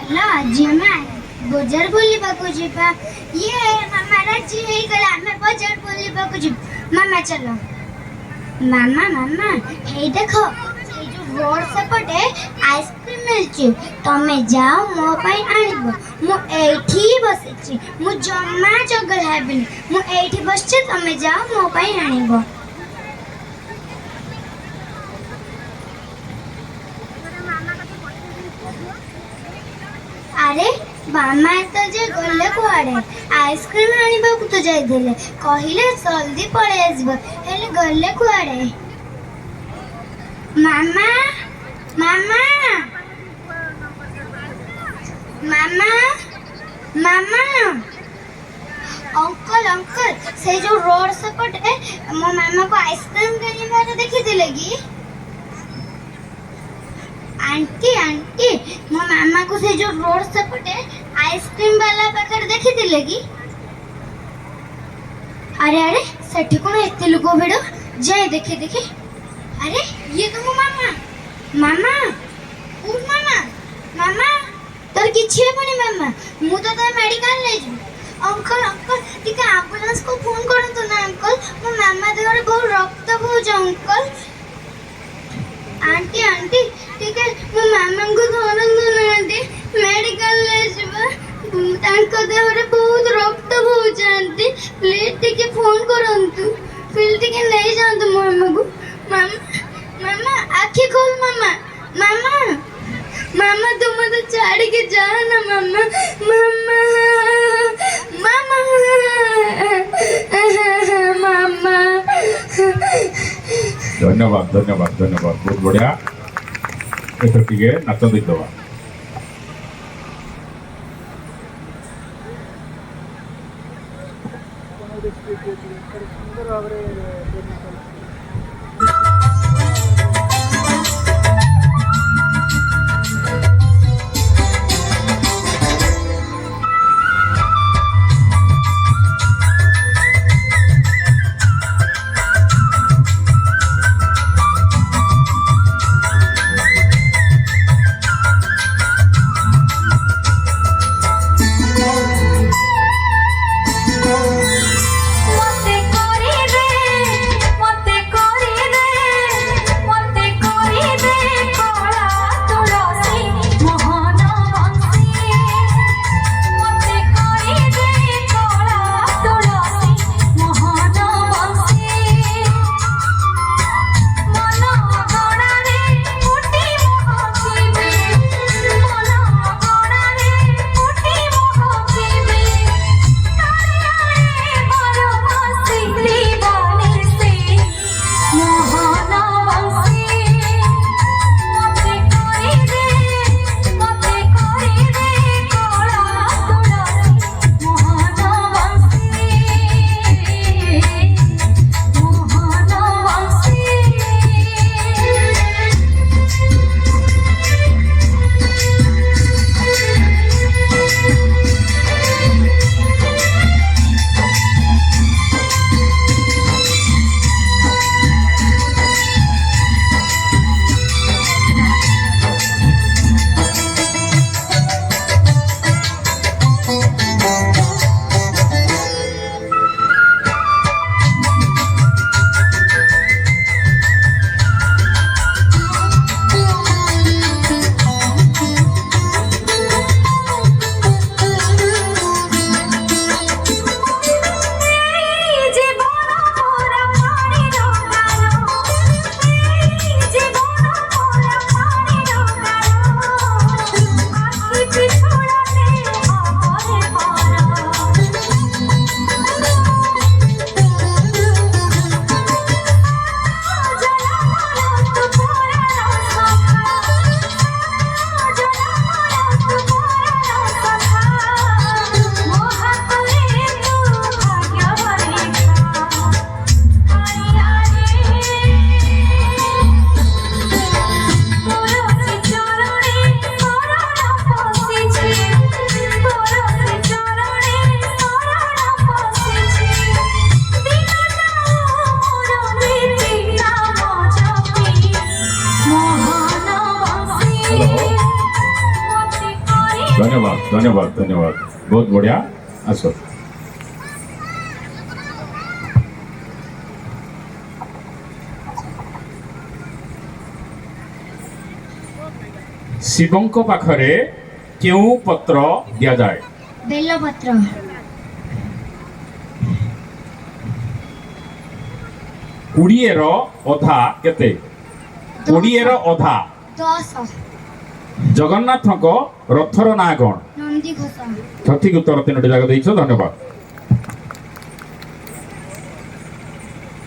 चलो आज आम बजार बुलवाक जा ये मामा राजी हो गला आम बजार बुलवाक जी मामा चलो मामा मामा हे देखो ये जो रोड सेपटे आइसक्रीम मिलची तमे जाओ मो पाई आनिबो मु एठी बसिची मु जम्मा चगल हेबिनी मु एठी बसची तमे जाओ मो पाई आनिबो। अरे मामा तो जे गले कुआडे आइसक्रीम आनिबा को तो जाई देले कहिले जल्दी पळे आसबो हेले गले कुआडे मामा मामा मामा मामा अंकल अंकल से जो रोड से पटे मो मामा को आइसक्रीम किनिबार देखि देले की आंटी आंटी मो मामा को से जो रोड से पटे आइसक्रीम वाला पाकर देखि दिले की अरे अरे सेठी कोन एते लोक भिड़ जाए देखे देखे अरे ये तो मो मामा मामा ओ मामा मामा तोर किछि हेबनी मामा मु तो त मेडिकल ले जु अंकल अंकल टिके एम्बुलेंस को फोन करतो ना अंकल मो मामा देहरे बहुत रक्त बहु अंकल आंटी आंटी ठीक है मो मामा को धरंतु ना आंटी मेडिकल ले जिबा तांको देहरे बहुत रक्त बहु आंटी प्लीज टिके फोन करंतु फिर टिके ले जांतु मो मामा को मामा मामा आखी खोल मामा मामा मामा तुम तो छाड़ी के जा ना मामा मामा मामा मामा धन्यवाद धन्यवाद धन्यवाद बहुत बढ़िया एथर टिके नाच देदवा धन्यवाद धन्यवाद धन्यवाद बहुत बढ़िया आसो शिवଙ୍କ ପାଖରେ କେଉଁ ପତ୍ର ଦିଆଯାଏ ବେଲପତ୍ର 20 ର ଅଧା କେତେ 20 ର ଅଧା 10 ଜଗନ୍ନାଥଙ୍କ ରଥର ନାଁ କ'ଣ ନନ୍ଦିଘୋଷ ସଠିକ ଉତ୍ତର ତିନୋଟି ଜାଗ ଦେଇଛ ଧନ୍ୟବାଦ